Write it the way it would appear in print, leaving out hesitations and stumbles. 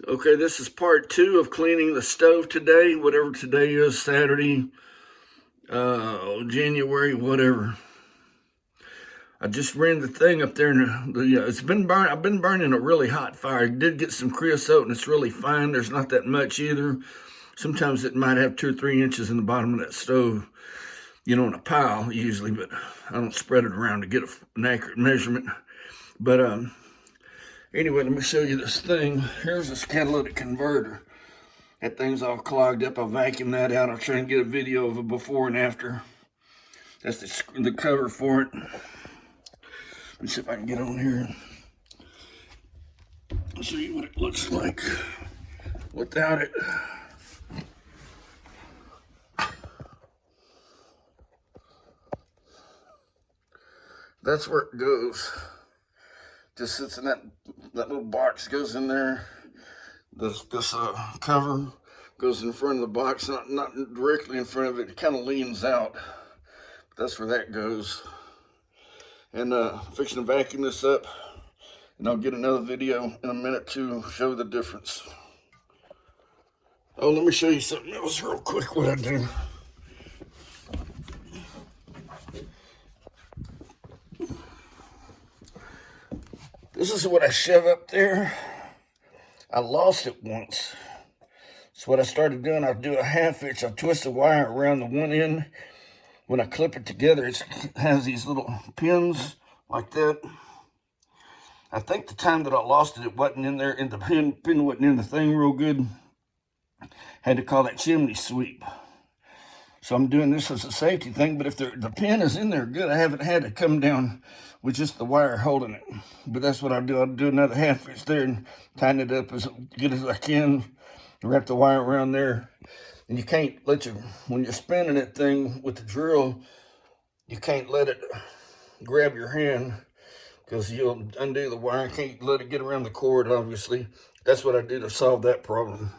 Okay, this is part 2 of cleaning the stove today, whatever today is, Saturday, January, whatever. I just ran the thing up there, and it's been burning. I've been burning a really hot fire. I did get some creosote, and it's really fine. There's not that much either. Sometimes it might have 2 or 3 inches in the bottom of that stove, in a pile usually, but I don't spread it around to get an accurate measurement. But anyway, let me show you this thing. Here's this catalytic converter. That thing's all clogged up. I'll vacuum that out. I'll try and get a video of a before and after. That's the cover for it. Let me see if I can get on here. I'll show you what it looks like without it. That's where it goes. Just sits in that little box, goes in there. This cover goes in front of the box, not directly in front of it. It kind of leans out. But that's where that goes. And fixing to vacuum this up, and I'll get another video in a minute to show the difference. Oh, let me show you something else real quick. What I do. This is what I shove up there. I lost it once. So what I started doing, I'll do a half inch. I'll twist the wire around the one end. When I clip it together, it has these little pins like that. I think the time that I lost it, it wasn't in there, and the pin wasn't in the thing real good. Had to call that chimney sweep. So I'm doing this as a safety thing, but if the pin is in there good, I haven't had to come down with just the wire holding it. But that's what I'll do. I'll do another half inch there and tighten it up as good as I can. Wrap the wire around there. And you can't when you're spinning that thing with the drill, you can't let it grab your hand because you'll undo the wire. You can't let it get around the cord, obviously. That's what I do to solve that problem.